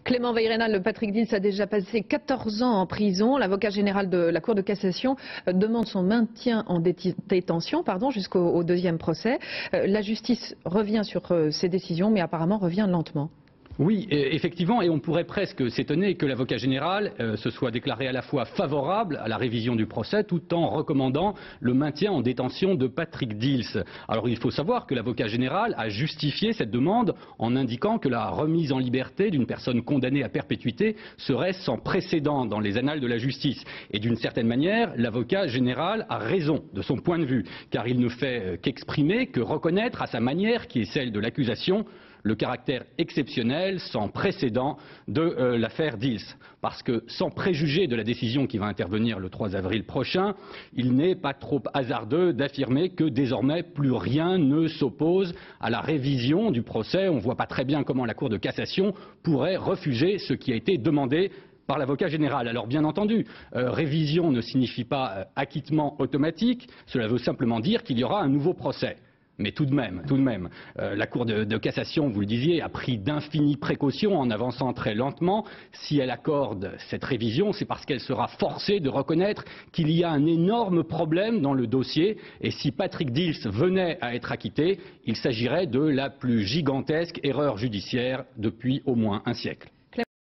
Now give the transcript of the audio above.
Clément Weirenal, Patrick Dils a déjà passé 14 ans en prison. L'avocat général de la Cour de cassation demande son maintien en détention jusqu'au deuxième procès. La justice revient sur ces décisions, mais apparemment revient lentement. Oui, effectivement, et on pourrait presque s'étonner que l'avocat général se soit déclaré à la fois favorable à la révision du procès tout en recommandant le maintien en détention de Patrick Dils. Alors il faut savoir que l'avocat général a justifié cette demande en indiquant que la remise en liberté d'une personne condamnée à perpétuité serait sans précédent dans les annales de la justice. Et d'une certaine manière, l'avocat général a raison de son point de vue, car il ne fait qu'exprimer, que reconnaître à sa manière, qui est celle de l'accusation, le caractère exceptionnel, sans précédent de l'affaire Dils. Parce que, sans préjuger de la décision qui va intervenir le 3 avril prochain, il n'est pas trop hasardeux d'affirmer que désormais plus rien ne s'oppose à la révision du procès. On ne voit pas très bien comment la Cour de cassation pourrait refuser ce qui a été demandé par l'avocat général. Alors bien entendu, révision ne signifie pas acquittement automatique, cela veut simplement dire qu'il y aura un nouveau procès. Mais tout de même, la Cour de cassation, vous le disiez, a pris d'infinies précautions en avançant très lentement. Si elle accorde cette révision, c'est parce qu'elle sera forcée de reconnaître qu'il y a un énorme problème dans le dossier. Et si Patrick Dils venait à être acquitté, il s'agirait de la plus gigantesque erreur judiciaire depuis au moins un siècle.